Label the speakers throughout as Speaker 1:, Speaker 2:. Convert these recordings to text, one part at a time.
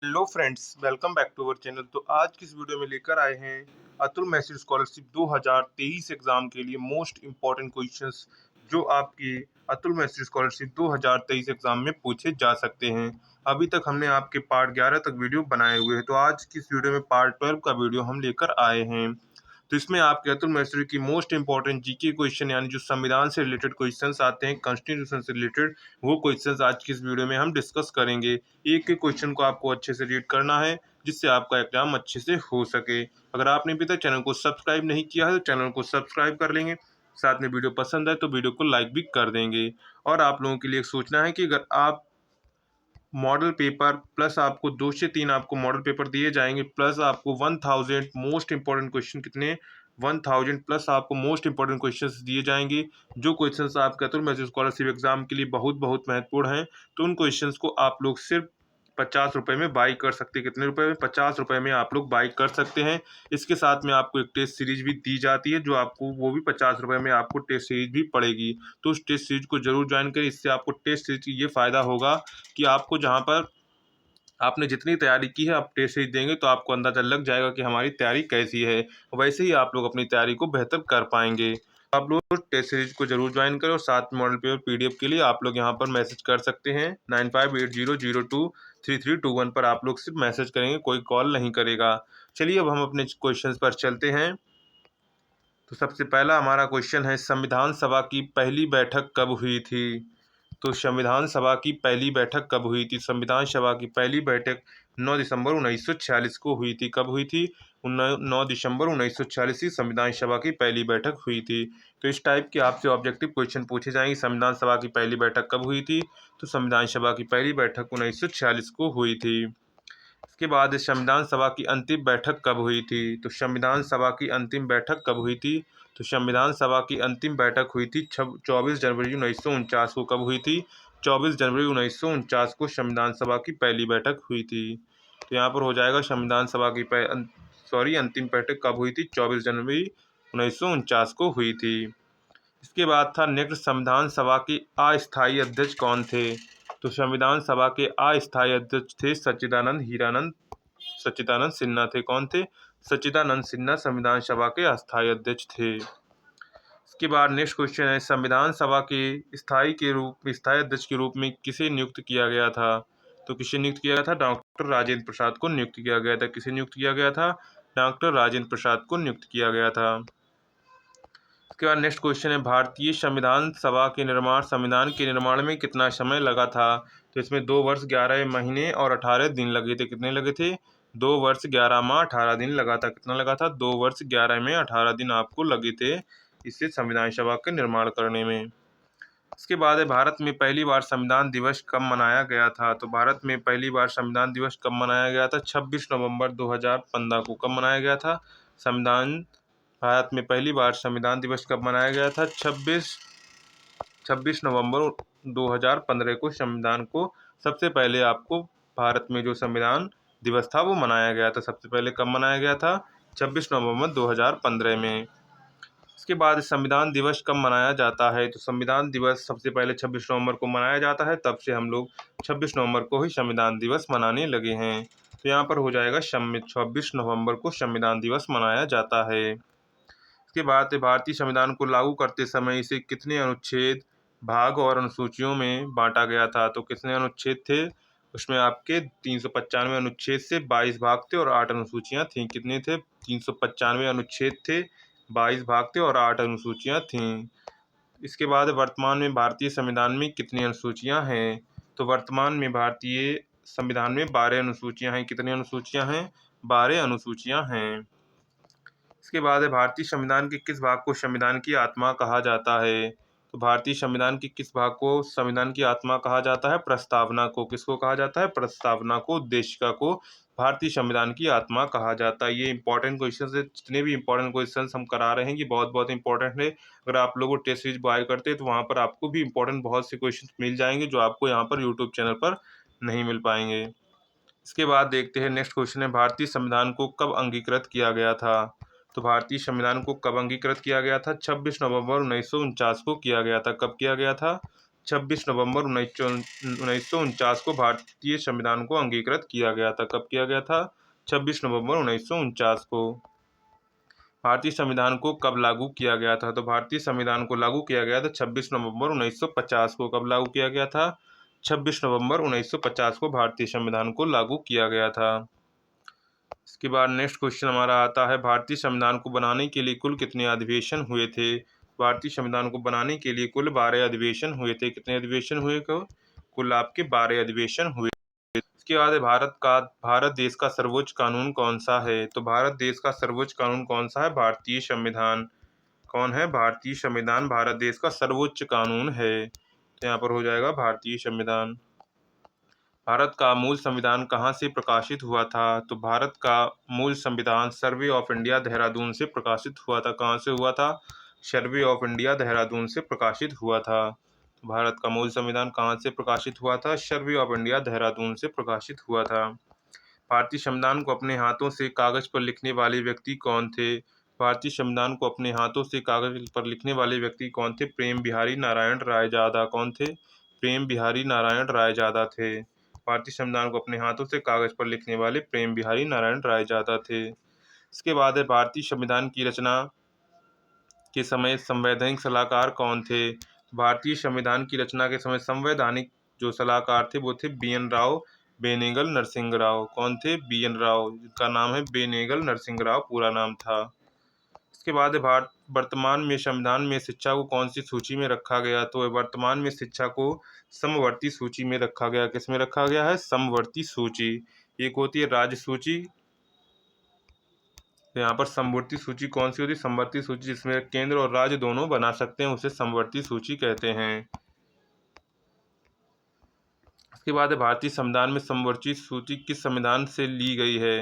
Speaker 1: Hello friends, welcome back to our channel. तो आज की इस वीडियो में लेकर आए हैं अतुल मैसूर स्कॉलरशिप 2023 एग्जाम के लिए मोस्ट इम्पॉर्टेंट क्वेश्चंस जो आपके अतुल मैसूर स्कॉलरशिप 2023 एग्जाम में पूछे जा सकते हैं। अभी तक हमने आपके पार्ट 11 तक वीडियो बनाए हुए हैं, तो आज की इस वीडियो में पार्ट 12 का वीडियो हम लेकर आए हैं। तो इसमें आपके अतुल मैसूर की मोस्ट इंपॉर्टेंट जीके क्वेश्चन यानी जो संविधान से रिलेटेड क्वेश्चंस आते हैं, कॉन्स्टिट्यूशन से रिलेटेड, वो क्वेश्चंस आज की इस वीडियो में हम डिस्कस करेंगे। एक एक क्वेश्चन को आपको अच्छे से रीड करना है जिससे आपका एग्जाम अच्छे से हो सके। अगर आपने अभी तक चैनल को सब्सक्राइब नहीं किया है तो चैनल को सब्सक्राइब कर लेंगे। साथ में वीडियो पसंद है तो वीडियो को लाइक भी कर देंगे। और आप लोगों के लिए एक सूचना है कि अगर आप मॉडल पेपर प्लस आपको 2 से 3 आपको मॉडल पेपर दिए जाएंगे, प्लस आपको 1000 मोस्ट इंपॉर्टेंट क्वेश्चन कितने 1000 प्लस आपको मोस्ट इंपॉर्टेंट क्वेश्चंस दिए जाएंगे। जो क्वेश्चंस आपके अतुल मैसूर स्कॉलरशिप एग्जाम के लिए बहुत बहुत महत्वपूर्ण हैं। तो उन क्वेश्चंस को आप लोग सिर्फ 50 रुपये में बाई कर सकते हैं। कितने रुपए में? 50 रुपये में आप लोग बाई कर सकते हैं। इसके साथ में आपको एक टेस्ट सीरीज भी दी जाती है, जो आपको वो भी 50 रुपये में आपको टेस्ट सीरीज भी पड़ेगी। तो उस टेस्ट सीरीज को जरूर ज्वाइन करें। इससे आपको टेस्ट सीरीज की ये फायदा होगा कि आपको जहाँ पर आपने जितनी तैयारी की है आप टेस्ट सीरीज देंगे तो आपको अंदाजा लग जाएगा कि हमारी तैयारी कैसी है। वैसे ही आप लोग अपनी तैयारी को बेहतर कर पाएंगे। आप लोग टेस्ट सीरीज को जरूर ज्वाइन करें और साथ में मॉडल पेपर पीडीएफ के लिए आप लोग यहाँ पर मैसेज कर सकते हैं। 9580023321 पर आप लोग सिर्फ मैसेज करेंगे, कोई कॉल नहीं करेगा। चलिए अब हम अपने क्वेश्चन पर चलते हैं। तो सबसे पहला हमारा क्वेश्चन है, संविधान सभा की पहली बैठक कब हुई थी? तो संविधान सभा की पहली बैठक कब हुई थी? संविधान सभा की पहली बैठक 9 दिसंबर 1946 को हुई थी। कब हुई थी? 9 दिसंबर 1946 की संविधान सभा की पहली बैठक हुई थी। तो इस टाइप के आपसे ऑब्जेक्टिव क्वेश्चन पूछे जाएंगे। संविधान सभा की पहली बैठक कब हुई थी? तो संविधान सभा की पहली बैठक 1946 को हुई थी। इसके बाद संविधान सभा की अंतिम बैठक कब हुई थी? तो संविधान सभा की अंतिम बैठक कब हुई थी? तो संविधान सभा की अंतिम बैठक हुई थी 24 जनवरी 1949 को। कब हुई थी? 24 जनवरी 1949 को संविधान सभा की पहली बैठक हुई थी। तो यहाँ पर हो जाएगा संविधान सभा की अंतिम बैठक कब हुई थी? 24 जनवरी 1949 को हुई थी। इसके बाद था नेक्स्ट, संविधान सभा के अस्थायी अध्यक्ष कौन थे? तो संविधान सभा के अस्थायी अध्यक्ष थे सच्चिदानंद सिन्हा थे। कौन थे? सच्चिदानंद सिन्हा संविधान सभा के अस्थायी अध्यक्ष थे। इसके बाद नेक्स्ट क्वेश्चन है, संविधान सभा के स्थायी अध्यक्ष के रूप में किसे नियुक्त किया गया था? तो किसे नियुक्त किया गया था? डॉक्टर राजेंद्र प्रसाद को नियुक्त किया गया था। किसे नियुक्त किया गया था? डॉक्टर राजेंद्र प्रसाद को नियुक्त किया गया था। इसके बाद नेक्स्ट क्वेश्चन है, भारतीय संविधान सभा के संविधान के निर्माण में कितना समय लगा था? तो इसमें 2 वर्ष 11 महीने और 18 दिन लगे थे। कितने लगे थे? 2 वर्ष 11 माह 18 दिन लगा था। कितना लगा था? 2 वर्ष 11 में 18 दिन आपको लगे थे इससे संविधान सभा का निर्माण करने में। इसके बाद है, भारत में पहली बार संविधान दिवस कब मनाया गया था? तो भारत में पहली बार संविधान दिवस कब मनाया गया था? 26 नवंबर 2015 को। कब मनाया गया था? भारत में पहली बार संविधान दिवस कब मनाया गया था? 26 नवंबर 2015 को संविधान को सबसे पहले आपको भारत में जो संविधान दिवस था वो मनाया गया था। सबसे पहले कब मनाया गया था? 26 नवंबर 2015 में। इसके बाद संविधान दिवस कब मनाया जाता है? तो संविधान दिवस सबसे पहले 26 नवंबर को मनाया जाता है। तब से हम लोग 26 नवंबर को ही संविधान दिवस मनाने लगे हैं। तो यहाँ पर हो जाएगा 26 नवंबर को संविधान दिवस मनाया जाता है। इसके बाद भारतीय संविधान को लागू करते समय इसे कितने अनुच्छेद, भाग और अनुसूचियों में बांटा गया था? तो कितने अनुच्छेद थे उसमें? आपके 395 अनुच्छेद से 22 भाग थे और 8 अनुसूचियां थीं। कितने थे? 395 अनुच्छेद थे, 22 भाग थे और 8 अनुसूचियां थीं। इसके बाद वर्तमान में भारतीय संविधान में कितनी अनुसूचियां हैं? तो वर्तमान में भारतीय संविधान में 12 अनुसूचियां हैं। कितनी अनुसूचियां हैं? 12 अनुसूचियां हैं। इसके बाद है, भारतीय संविधान के किस भाग को संविधान की आत्मा कहा जाता है? तो भारतीय संविधान के किस भाग को संविधान की आत्मा कहा जाता है? प्रस्तावना को। किसको कहा जाता है? प्रस्तावना को, उद्देशिका को भारतीय संविधान की आत्मा कहा जाता है। ये इंपॉर्टेंट क्वेश्चन है। जितने भी इंपॉर्टेंट क्वेश्चन हम करा रहे हैं ये बहुत बहुत इंपॉर्टेंट है। अगर आप लोग टेस्ट सीरीज बाय करते हैं तो वहाँ पर आपको भी इंपॉर्टेंट बहुत से क्वेश्चन मिल जाएंगे जो आपको यहाँ पर यूट्यूब चैनल पर नहीं मिल पाएंगे। इसके बाद देखते हैं नेक्स्ट क्वेश्चन है, भारतीय संविधान को कब अंगीकृत किया गया था? तो भारतीय संविधान को कब अंगीकृत किया गया था? 26 नवंबर 1949 को किया गया था। कब किया गया था? 26 नवंबर 1949 को भारतीय संविधान को अंगीकृत किया गया था। कब किया गया था? 26 नवंबर 1949 को। भारतीय संविधान को कब लागू किया गया था? तो भारतीय संविधान को लागू किया गया था 26 नवंबर 1950 को। कब लागू किया गया था? 26 नवंबर 1950 को भारतीय संविधान को लागू किया गया था। इसके बाद नेक्स्ट क्वेश्चन हमारा आता है, भारतीय संविधान को बनाने के लिए कुल कितने अधिवेशन हुए थे? भारतीय संविधान को बनाने के लिए कुल 12 अधिवेशन हुए थे। कितने अधिवेशन हुए? कुल आपके 12 अधिवेशन हुए। इसके बाद है, भारत देश का सर्वोच्च कानून कौन सा है? तो भारत देश का सर्वोच्च कानून कौन सा है? भारतीय संविधान। कौन है? भारतीय संविधान भारत देश का सर्वोच्च कानून है। तो यहाँ पर हो जाएगा भारतीय संविधान। भारत का मूल संविधान कहाँ से प्रकाशित हुआ था? तो भारत का मूल संविधान सर्वे ऑफ इंडिया देहरादून से प्रकाशित हुआ था। कहाँ से हुआ था? सर्वे ऑफ इंडिया देहरादून से प्रकाशित हुआ था। भारत का मूल संविधान कहाँ से प्रकाशित हुआ था? सर्वे ऑफ इंडिया देहरादून से प्रकाशित हुआ था। भारतीय संविधान को अपने हाथों से कागज पर लिखने वाले व्यक्ति कौन थे? भारतीय संविधान को अपने हाथों से कागज पर लिखने वाले व्यक्ति कौन थे? प्रेम बिहारी नारायण रायजादा। कौन थे? प्रेम बिहारी नारायण रायजादा थे। भारतीय संविधान को अपने हाथों से कागज पर लिखने वाले प्रेम बिहारी नारायण रायजादा थे। इसके बाद है, भारतीय संविधान की रचना के समय संवैधानिक सलाहकार कौन थे? भारतीय संविधान की रचना के समय संवैधानिक जो सलाहकार थे वो थे BN राव, बेनेगल नरसिंह राव। कौन थे? BN राव, जिनका नाम है बेनेगल नरसिंह राव पूरा नाम था। इसके बाद है, भारत वर्तमान में संविधान में शिक्षा को कौन सी सूची में रखा गया? तो वर्तमान में शिक्षा को समवर्ती सूची में रखा गया। किस में रखा गया है? समवर्ती सूची। एक होती है राज्य सूची, तो यहाँ पर समवर्ती सूची कौन सी होती है? समवर्ती सूची जिसमें केंद्र और राज्य दोनों बना सकते हैं उसे समवर्ती सूची कहते हैं। इसके बाद है, भारतीय संविधान में समवर्ती सूची किस संविधान से ली गई है?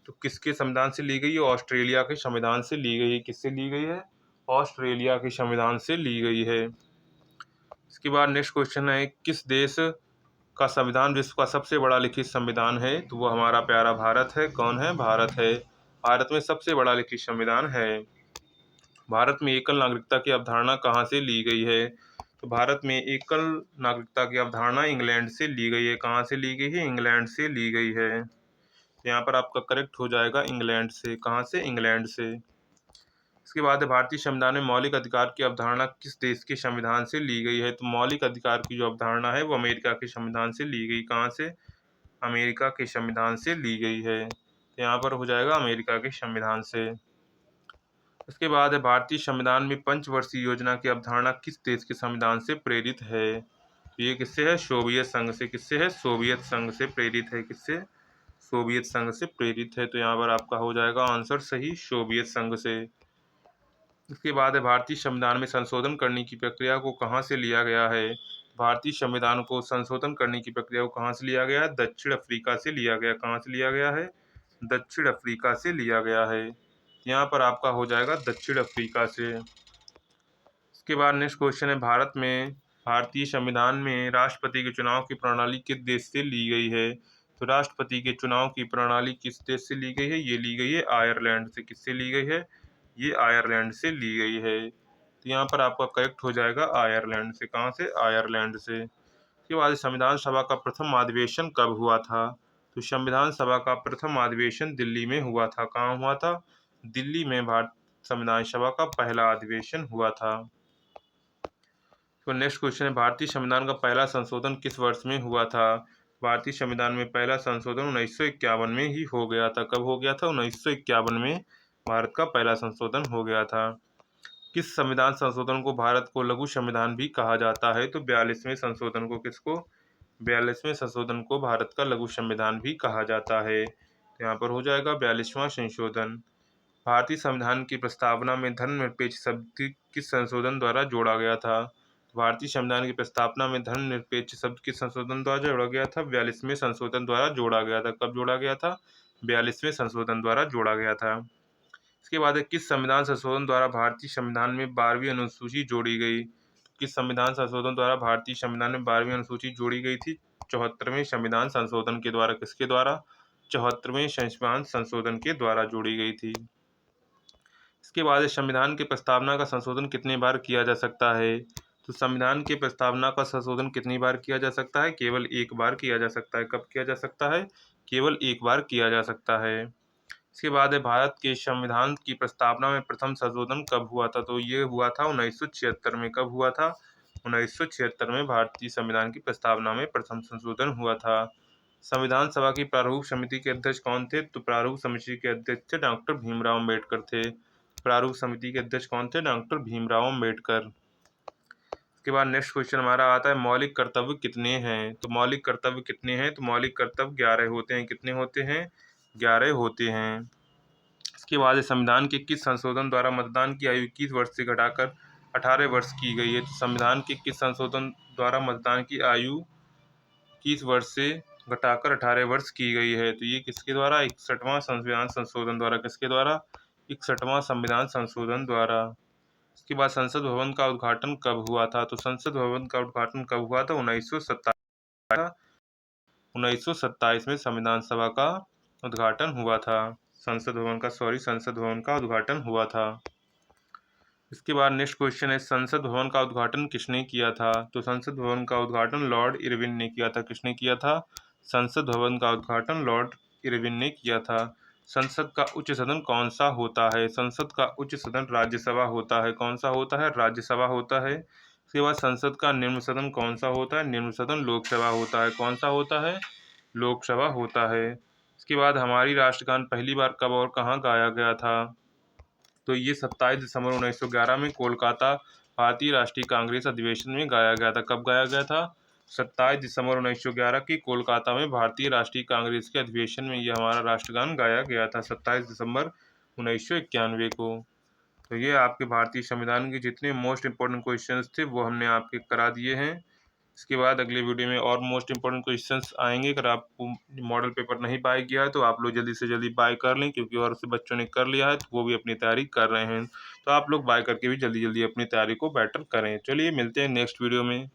Speaker 1: तो किसके संविधान से ली गई है? ऑस्ट्रेलिया के संविधान से ली गई है। किससे ली गई है? ऑस्ट्रेलिया के संविधान से ली गई है। इसके बाद नेक्स्ट क्वेश्चन है, किस देश का संविधान विश्व का सबसे बड़ा लिखित संविधान है? तो वो हमारा प्यारा भारत है। कौन है? भारत है। भारत में सबसे बड़ा लिखित संविधान है। भारत में एकल नागरिकता की अवधारणा कहाँ से ली गई है? तो भारत में एकल नागरिकता की अवधारणा इंग्लैंड से ली गई है। कहाँ से ली गई है? इंग्लैंड से ली गई है। तो यहाँ पर आपका करेक्ट हो जाएगा इंग्लैंड से। कहाँ से? इंग्लैंड से। इसके बाद है, भारतीय संविधान में मौलिक अधिकार की अवधारणा किस देश के संविधान से ली गई है? तो मौलिक अधिकार की जो अवधारणा है वो अमेरिका के संविधान से ली गई। कहाँ से? अमेरिका के संविधान से ली गई है। तो यहाँ पर हो जाएगा अमेरिका के संविधान से। इसके बाद है, भारतीय संविधान में पंचवर्षीय योजना की अवधारणा किस देश के संविधान से प्रेरित है? ये किससे है? सोवियत संघ से। किससे है? सोवियत संघ से प्रेरित है। किससे? सोवियत संघ से प्रेरित है। तो यहाँ पर आपका हो जाएगा आंसर सही, सोवियत संघ से। इसके बाद है, भारतीय संविधान में संशोधन करने की प्रक्रिया को कहाँ से लिया गया है? भारतीय संविधान को संशोधन करने की प्रक्रिया को कहाँ से लिया गया है? दक्षिण अफ्रीका से लिया गया। कहाँ से लिया गया है? दक्षिण अफ्रीका से लिया गया है। यहाँ पर आपका हो जाएगा दक्षिण अफ्रीका से। इसके बाद नेक्स्ट क्वेश्चन है, भारतीय संविधान में राष्ट्रपति के चुनाव की प्रणाली किस देश से ली गई है? तो राष्ट्रपति के चुनाव की प्रणाली किस देश से ली गई है? ये ली गई है आयरलैंड से। किससे ली गई है? ये आयरलैंड से ली गई है। तो यहाँ पर आपका करेक्ट हो जाएगा आयरलैंड से। कहाँ से? आयरलैंड से। इसके बाद संविधान सभा का प्रथम अधिवेशन कब हुआ था? तो संविधान सभा का प्रथम अधिवेशन दिल्ली में हुआ था। कहाँ हुआ था? दिल्ली में भारत संविधान सभा का पहला अधिवेशन हुआ था। तो नेक्स्ट क्वेश्चन है, भारतीय संविधान का पहला संशोधन किस वर्ष में हुआ था? भारतीय संविधान में पहला संशोधन 1951 में ही हो गया था। कब हो गया था? 1951 में भारत का पहला संशोधन हो गया था। किस संविधान संशोधन को भारत को लघु संविधान भी कहा जाता है? तो 42वें संशोधन को किसको? 42वें संशोधन को भारत का लघु संविधान भी कहा जाता है। तो यहाँ पर हो जाएगा 42वां संशोधन। भारतीय संविधान की प्रस्तावना में धर्मनिरपेक्ष शब्द किस संशोधन द्वारा जोड़ा गया था? भारतीय संविधान की प्रस्तावना में धर्मनिरपेक्ष शब्द किस संशोधन द्वारा जोड़ा गया था? 42वें संशोधन द्वारा जोड़ा गया था। कब जोड़ा गया था? 42वें संशोधन द्वारा जोड़ा गया था। इसके बाद है, किस संविधान संशोधन द्वारा भारतीय संविधान में 12वीं अनुसूची जोड़ी गई? किस संविधान संशोधन द्वारा भारतीय संविधान में 12वीं अनुसूची जोड़ी गई थी? 74वें संविधान संशोधन के द्वारा। किसके द्वारा? 74वें संविधान संशोधन के द्वारा जोड़ी गई थी। इसके बाद संविधान की प्रस्तावना का संशोधन कितने बार किया जा सकता है? तो संविधान की प्रस्तावना का संशोधन कितनी बार किया जा सकता है? केवल एक बार किया जा सकता है। कब किया जा सकता है? केवल एक बार किया जा सकता है। इसके बाद है, भारत के संविधान की प्रस्तावना में प्रथम संशोधन कब हुआ था? तो ये हुआ था 1976 में। कब हुआ था? 1976 में भारतीय संविधान की प्रस्तावना में प्रथम संशोधन हुआ था। संविधान सभा की प्रारूप समिति के अध्यक्ष कौन थे? तो प्रारूप समिति के अध्यक्ष थे डॉक्टर भीमराव अम्बेडकर थे। प्रारूप समिति के अध्यक्ष कौन थे? डॉक्टर भीमराव अम्बेडकर। इसके बाद नेक्स्ट क्वेश्चन हमारा आता है, मौलिक कर्तव्य कितने हैं? तो मौलिक कर्तव्य कितने हैं? तो मौलिक कर्तव्य 11 होते हैं। कितने होते हैं? 11 होते हैं। इसके बाद संविधान के किस संशोधन द्वारा मतदान की आयु 21 वर्ष से घटाकर 18 वर्ष की गई है? तो संविधान के किस संशोधन द्वारा मतदान की आयु 21 वर्ष से घटाकर 18 वर्ष की गई है? तो ये किसके द्वारा? 61वां संविधान संशोधन द्वारा। किसके द्वारा? 61वां संविधान संशोधन द्वारा। इसके बाद संसद भवन का उद्घाटन कब हुआ था? तो संसद भवन का उद्घाटन कब हुआ था? 1927 में संविधान सभा का उद्घाटन हुआ था। संसद भवन का उद्घाटन हुआ था। इसके बाद नेक्स्ट क्वेश्चन है, संसद भवन का उद्घाटन किसने किया था? तो संसद भवन का उद्घाटन लॉर्ड इरविन ने किया था। किसने किया था? संसद भवन का उद्घाटन लॉर्ड इरविन ने किया था। संसद का उच्च सदन कौन सा होता है? संसद का उच्च सदन राज्यसभा होता है। कौन सा होता है? राज्यसभा होता है। इसके बाद संसद का निम्न सदन कौन सा होता है? निम्न सदन लोकसभा होता है। कौन सा होता है? लोकसभा होता है। इसके बाद हमारी राष्ट्रगान पहली बार कब और कहाँ गाया गया था? तो ये 27 दिसंबर 1911 में कोलकाता भारतीय राष्ट्रीय कांग्रेस अधिवेशन में गाया गया था। कब गाया गया था? 27 दिसंबर 1911 की कोलकाता में भारतीय राष्ट्रीय कांग्रेस के अधिवेशन में ये हमारा राष्ट्रगान गाया गया था 27 दिसंबर 1991 को। तो ये आपके भारतीय संविधान के जितने मोस्ट इंपॉर्टेंट क्वेश्चंस थे वो हमने आपके करा दिए हैं। इसके बाद अगले वीडियो में और मोस्ट इंपॉर्टेंट क्वेश्चंस आएंगे। अगर आपको मॉडल पेपर नहीं बाय किया है तो आप लोग जल्दी से जल्दी बाय कर लें, क्योंकि और से बच्चों ने कर लिया है तो वो भी अपनी तैयारी कर रहे हैं। तो आप लोग बाय करके भी जल्दी जल्दी अपनी तैयारी को बेटर करें। चलिए मिलते हैं नेक्स्ट वीडियो में।